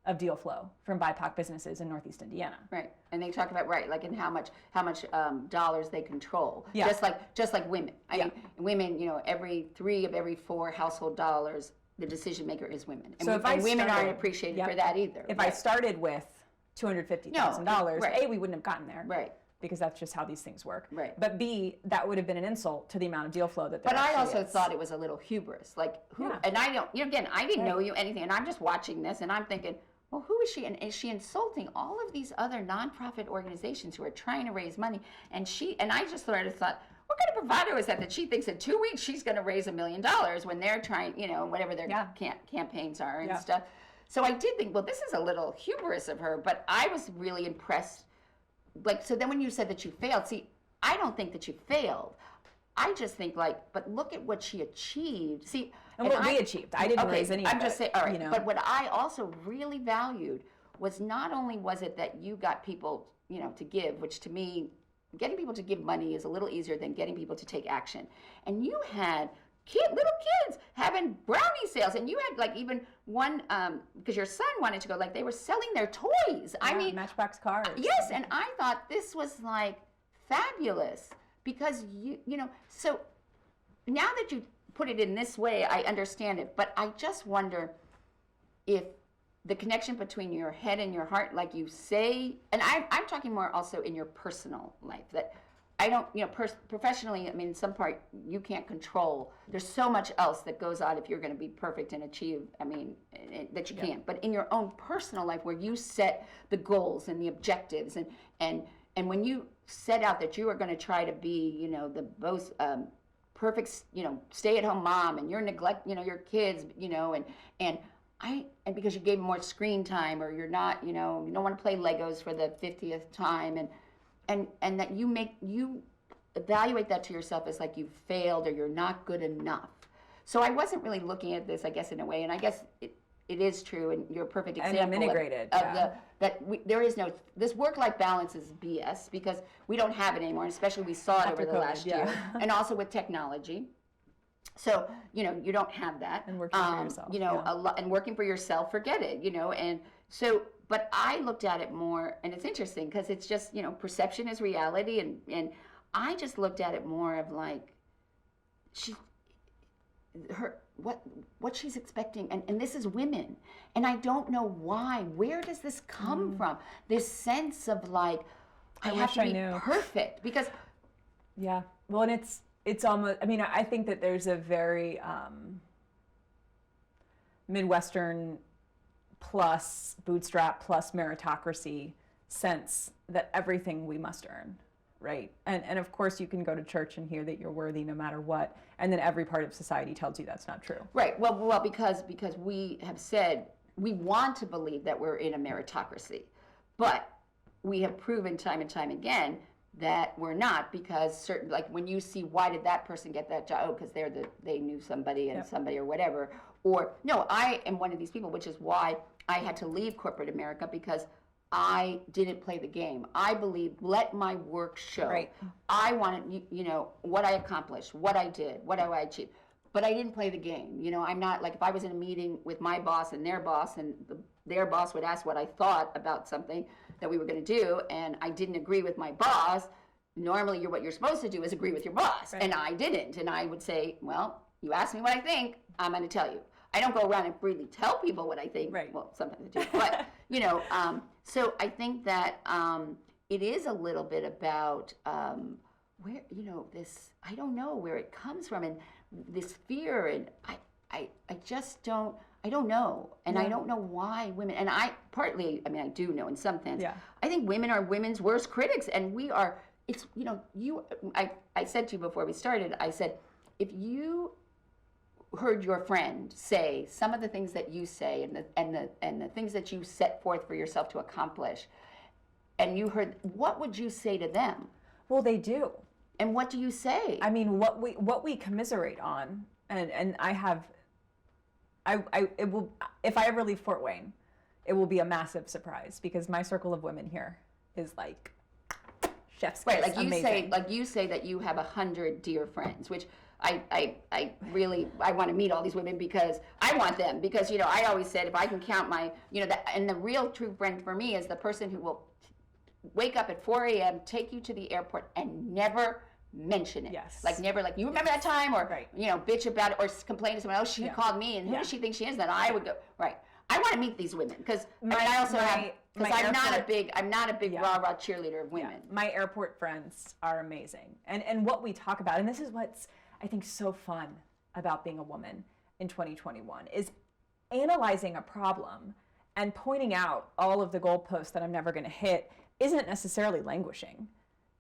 of deal flow from BIPOC businesses in Northeast Indiana. Right, and they talk about in how much dollars they control. Yeah. Just like women. I mean, women, every 3 of every 4 household dollars, the decision maker is women. And, so women aren't appreciated for that either. If I started with $250,000, right. A, we wouldn't have gotten there. Right. Because that's just how these things work. Right. But B, that would have been an insult to the amount of deal flow that there But I also is. thought it was a little hubris. And I don't, again, I didn't know you anything, and I'm just watching this, and I'm thinking, well, who is she? And is she insulting all of these other nonprofit organizations who are trying to raise money? And I just sort of thought, what kind of bravado is that she thinks in 2 weeks she's going to raise $1 million when they're trying, whatever their campaigns are and stuff. So I did think, well, this is a little hubris of her, but I was really impressed. So then when you said that you failed, see, I don't think that you failed. I just think but look at what she achieved. See, and what we achieved. I didn't raise any of it. I'm just saying, all right. But what I also really valued was not only was it that you got people, to give, which to me, getting people to give money is a little easier than getting people to take action. And you had little kids having brownie sales, and you had even one because your son wanted to go, they were selling their toys. I mean, Matchbox cars. Yes, and I thought this was fabulous, because so now that you put it in this way, I understand it, but I just wonder if the connection between your head and your heart, like you say, and I'm talking more also in your personal life, that I don't, professionally, I mean, some part you can't control. There's so much else that goes on if you're going to be perfect and achieve, that you can't. But in your own personal life, where you set the goals and the objectives, and when you set out that you are going to try to be, the most perfect, stay-at-home mom, and you're neglect, your kids, and because you gave them more screen time, or you're not, you don't want to play Legos for the 50th time, and that you evaluate that to yourself as you failed or you're not good enough. So I wasn't really looking at this, I guess, in a way, and I guess it is true, and you're a perfect example. And I'm integrated. There is no, this work-life balance is BS, because we don't have it anymore, and especially we saw it over the last year, and also with technology. So, you don't have that. And working for yourself. A lot, and working for yourself, forget it, and so, but I looked at it more, and it's interesting because it's just, perception is reality. And I just looked at it more of like, what she's expecting, and this is women, and I don't know why. Where does this come from? This sense of like, I have to be perfect because. Yeah. Well, and it's almost, I mean, I think that there's a very Midwestern plus bootstrap plus meritocracy sense that everything we must earn, right? And of course you can go to church and hear that you're worthy no matter what, and then every part of society tells you that's not true. Right. Well, because we have said we want to believe that we're in a meritocracy, but we have proven time and time again that we're not, because certain, like when you see, why did that person get that job? Oh, because they knew somebody and somebody or whatever. Or no, I am one of these people, which is why I had to leave corporate America, because I didn't play the game. I believe, let my work show. Right. I wanted, what I accomplished, what I did, what I achieved. But I didn't play the game. I'm not, like, if I was in a meeting with my boss and their boss, and their boss would ask what I thought about something that we were going to do, and I didn't agree with my boss, normally what you're supposed to do is agree with your boss. Right. And I didn't. And I would say, well, you asked me what I think, I'm going to tell you. I don't go around and freely tell people what I think. Right. Well, sometimes I do. But, so I think that it is a little bit about where, this, I don't know where it comes from, and this fear, and I just don't, I don't know. And I don't know why women, and I do know in some sense. Yeah. I think women are women's worst critics, and we are, it's, I said to you before we started, I said, if you heard your friend say some of the things that you say, and the things that you set forth for yourself to accomplish, and you heard, what would you say to them? Well, they do. And what do you say? I mean, what we commiserate on, and it will, if I ever leave Fort Wayne, it will be a massive surprise, because my circle of women here is like chef's kiss, right? amazing. You say that you have 100 dear friends, which I really want to meet all these women, because I want them, because I always said, if I can count my and the real true friend for me is the person who will wake up at 4 a.m., take you to the airport, and never mention it. Yes. Like never, like, you remember that time, or right. Bitch about it, or complain to someone, oh, she called me, and who does she think she is? Then I would go, right. I want to meet these women, because I also have, because I'm not a big rah-rah cheerleader of women. Yeah. My airport friends are amazing. And what we talk about, and this is what's, I think, so fun about being a woman in 2021, is analyzing a problem and pointing out all of the goalposts that I'm never going to hit isn't necessarily languishing.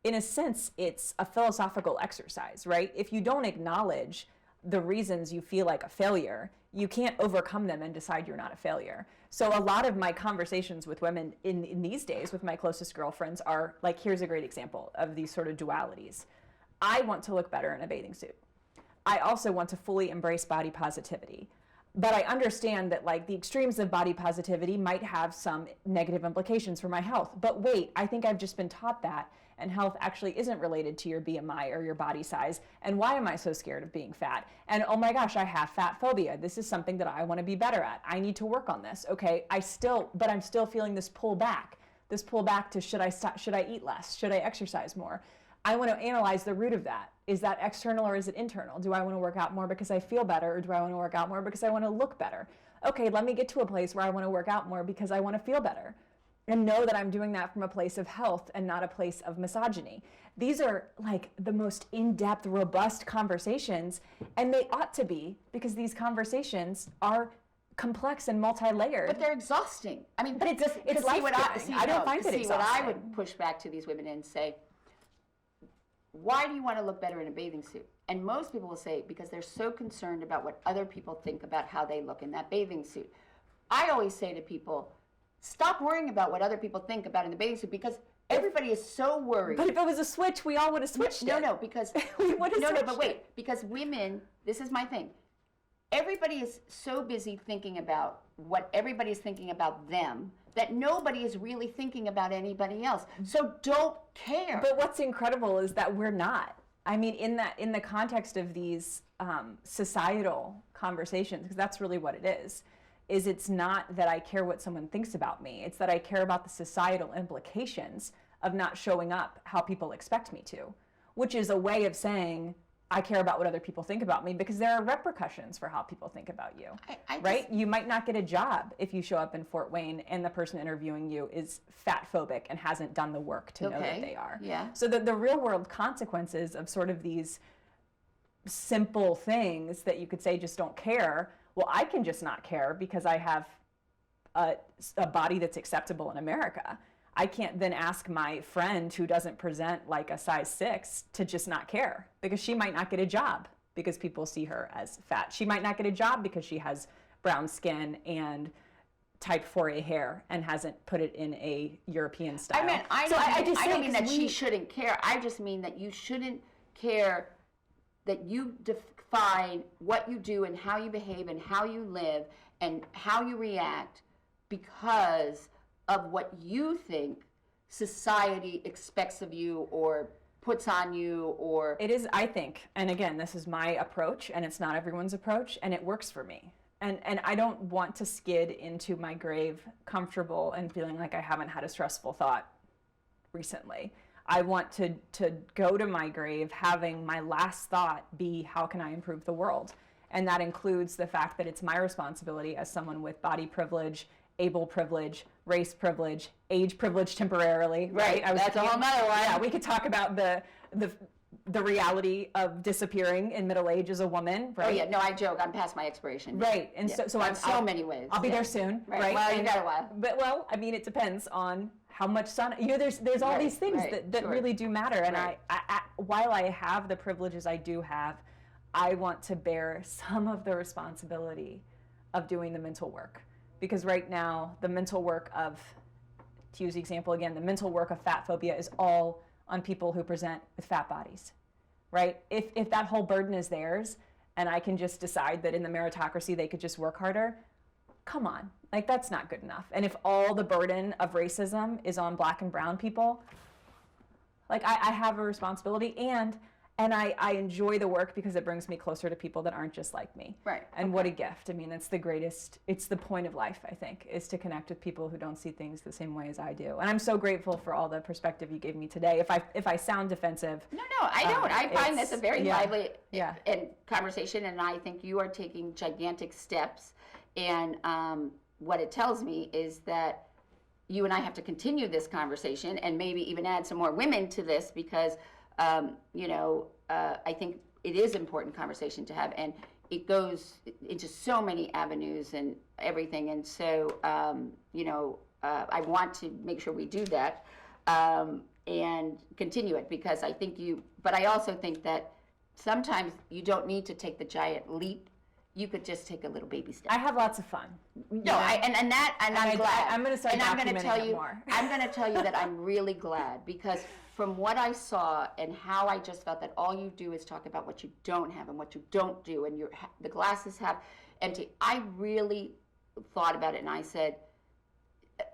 In a sense, it's a philosophical exercise, right? If you don't acknowledge the reasons you feel like a failure, you can't overcome them and decide you're not a failure. So a lot of my conversations with women in these days with my closest girlfriends are like, here's a great example of these sort of dualities. I want to look better in a bathing suit. I also want to fully embrace body positivity. But I understand that, like, the extremes of body positivity might have some negative implications for my health. But wait, I think I've just been taught that, and health actually isn't related to your BMI or your body size. And why am I so scared of being fat? And oh my gosh, I have fat phobia. This is something that I want to be better at. I need to work on this. Okay, I'm still feeling this pull back to, should I stop, should I eat less? Should I exercise more? I want to analyze the root of that. Is that external or is it internal? Do I want to work out more because I feel better, or do I want to work out more because I want to look better? Okay, let me get to a place where I want to work out more because I want to feel better, and know that I'm doing that from a place of health and not a place of misogyny. These are like the most in-depth, robust conversations, and they ought to be, because these conversations are complex and multi-layered. But they're exhausting. I mean, but it's life-giving. I don't find it exhausting. What I would push back to these women and say, why do you want to look better in a bathing suit? And most people will say, because they're so concerned about what other people think about how they look in that bathing suit. I always say to people, stop worrying about what other people think about in the bathing suit, because everybody is so worried. But if it was a switch, we all would have switched it. No, because but wait, because women, this is my thing. Everybody is so busy thinking about what everybody is thinking about them, that nobody is really thinking about anybody else. So don't care. But what's incredible is that we're not. I mean, in the context of these societal conversations, because that's really what it is it's not that I care what someone thinks about me. It's that I care about the societal implications of not showing up how people expect me to, which is a way of saying I care about what other people think about me, because there are repercussions for how people think about you, right? You might not get a job if you show up in Fort Wayne and the person interviewing you is fat phobic and hasn't done the work to know that they are. Yeah. So the real world consequences of sort of these simple things that you could say just don't care, well, I can just not care because I have a body that's acceptable in America. I can't then ask my friend who doesn't present like a size 6 to just not care, because she might not get a job because people see her as fat. She might not get a job because she has brown skin and type 4A hair and hasn't put it in a European style. I don't mean that she shouldn't care. I just mean that you shouldn't care that you define what you do and how you behave and how you live and how you react because of what you think society expects of you or puts on you. Or it is, I think, and again, this is my approach and it's not everyone's approach, and it works for me. And I don't want to skid into my grave comfortable and feeling like I haven't had a stressful thought recently. I want to go to my grave having my last thought be, how can I improve the world? And that includes the fact that it's my responsibility as someone with body privilege, able privilege, race privilege, age privilege temporarily, right? That's a whole nother one. Yeah, we could talk about the reality of disappearing in middle age as a woman, right? Oh yeah, no, I joke. I'm past my expiration. Right, and yeah. so in so many ways. I'll be there soon, right? Well, you got a while. But well, I mean, it depends on how much sun. You know, there's all these things that really do matter. And I while I have the privileges I do have, I want to bear some of the responsibility of doing the mental work. Because right now, the mental work of, to use the example again, the mental work of fat phobia is all on people who present with fat bodies, right? If that whole burden is theirs, and I can just decide that in the meritocracy they could just work harder, come on, like that's not good enough. And if all the burden of racism is on Black and brown people, like I have a responsibility, and I enjoy the work because it brings me closer to people that aren't just like me. Right. And what a gift. I mean, it's the greatest, it's the point of life, I think, is to connect with people who don't see things the same way as I do. And I'm so grateful for all the perspective you gave me today. If I sound defensive. No, I don't. I find this a very lively and conversation, and I think you are taking gigantic steps. And what it tells me is that you and I have to continue this conversation and maybe even add some more women to this, because I think it is an important conversation to have, and it goes into so many avenues and everything. And so, I want to make sure we do that and continue it, because I think but I also think that sometimes you don't need to take the giant leap. You could just take a little baby step. I have lots of fun. No, I'm glad. I'm going to start documenting it more. I'm going to tell you that I'm really glad, because from what I saw and how I just felt that all you do is talk about what you don't have and what you don't do, and the glasses half empty. I really thought about it, and I said,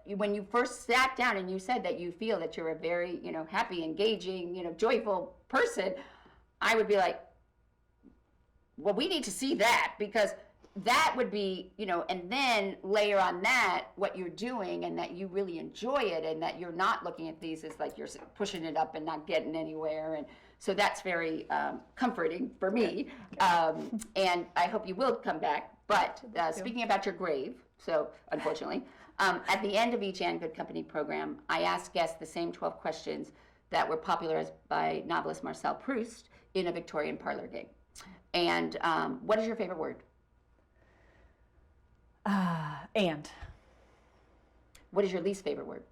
when you first sat down and you said that you feel that you're a very, happy, engaging, joyful person, I would be like, well, we need to see that, because that would be, and then layer on that what you're doing, and that you really enjoy it, and that you're not looking at these as like you're pushing it up and not getting anywhere. And so that's very comforting for me. And I hope you will come back. But speaking about your grave, so unfortunately, at the end of each Anne Good Company program, I ask guests the same 12 questions that were popularized by novelist Marcel Proust in a Victorian parlor game. And what is your favorite word? And. What is your least favorite word?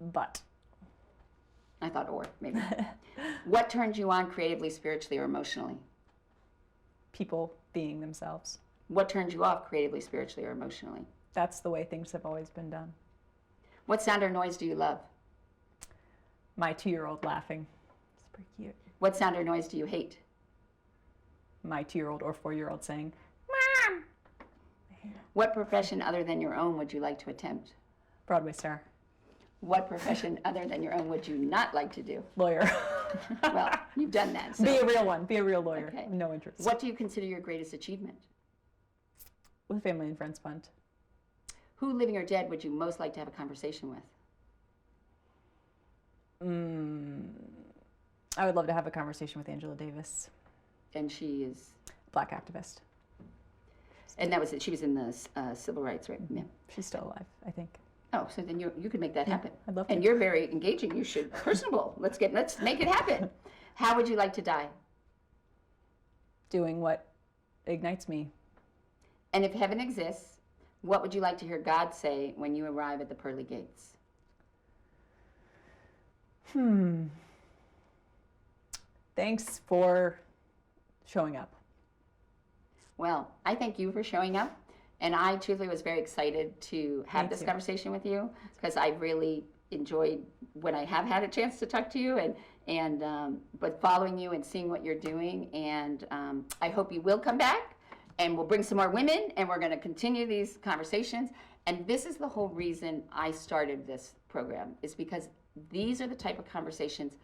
But. I thought or, maybe. What turns you on creatively, spiritually, or emotionally? People being themselves. What turns you off creatively, spiritually, or emotionally? That's the way things have always been done. What sound or noise do you love? My 2-year-old laughing. It's pretty cute. What sound or noise do you hate? My 2-year-old or 4-year-old saying, Mom! What profession other than your own would you like to attempt? Broadway star. What profession other than your own would you not like to do? Lawyer. Well, you've done that. So. Be a real one. Be a real lawyer. Okay. No interest. What do you consider your greatest achievement? With Family and Friends Fund. Who, living or dead, would you most like to have a conversation with? I would love to have a conversation with Angela Davis, And she is, Black activist. and that was it. She was in the civil rights, right? Yeah. She's still alive, I think. Oh, so then you could make that happen. I'd love And to. you're very engaging. You should personable. Let's make it happen. How would you like to die? Doing what ignites me. And if heaven exists, what would you like to hear God say when you arrive at the pearly gates? Thanks for showing up. Well, I thank you for showing up. And I truthfully was very excited to have Me this too. conversation with you because I really enjoyed when I have had a chance to talk to you but following you and seeing what you're doing. And I hope you will come back and we'll bring some more women and we're going to continue these conversations. And this is the whole reason I started this program, is because these are the type of conversations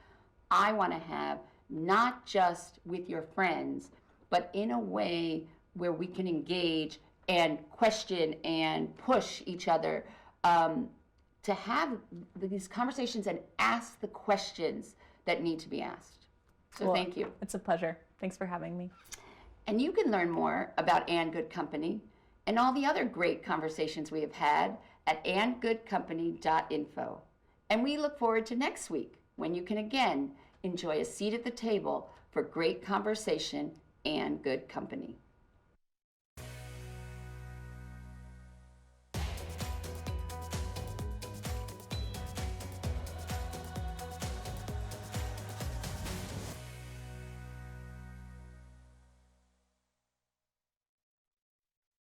I want to have, not just with your friends, but in a way where we can engage and question and push each other to have these conversations and ask the questions that need to be asked. So Well, thank you. It's a pleasure. Thanks for having me. And you can learn more about And Good Company and all the other great conversations we have had at andgoodcompany.info. And we look forward to next week when you can again enjoy a seat at the table for great conversation and good company.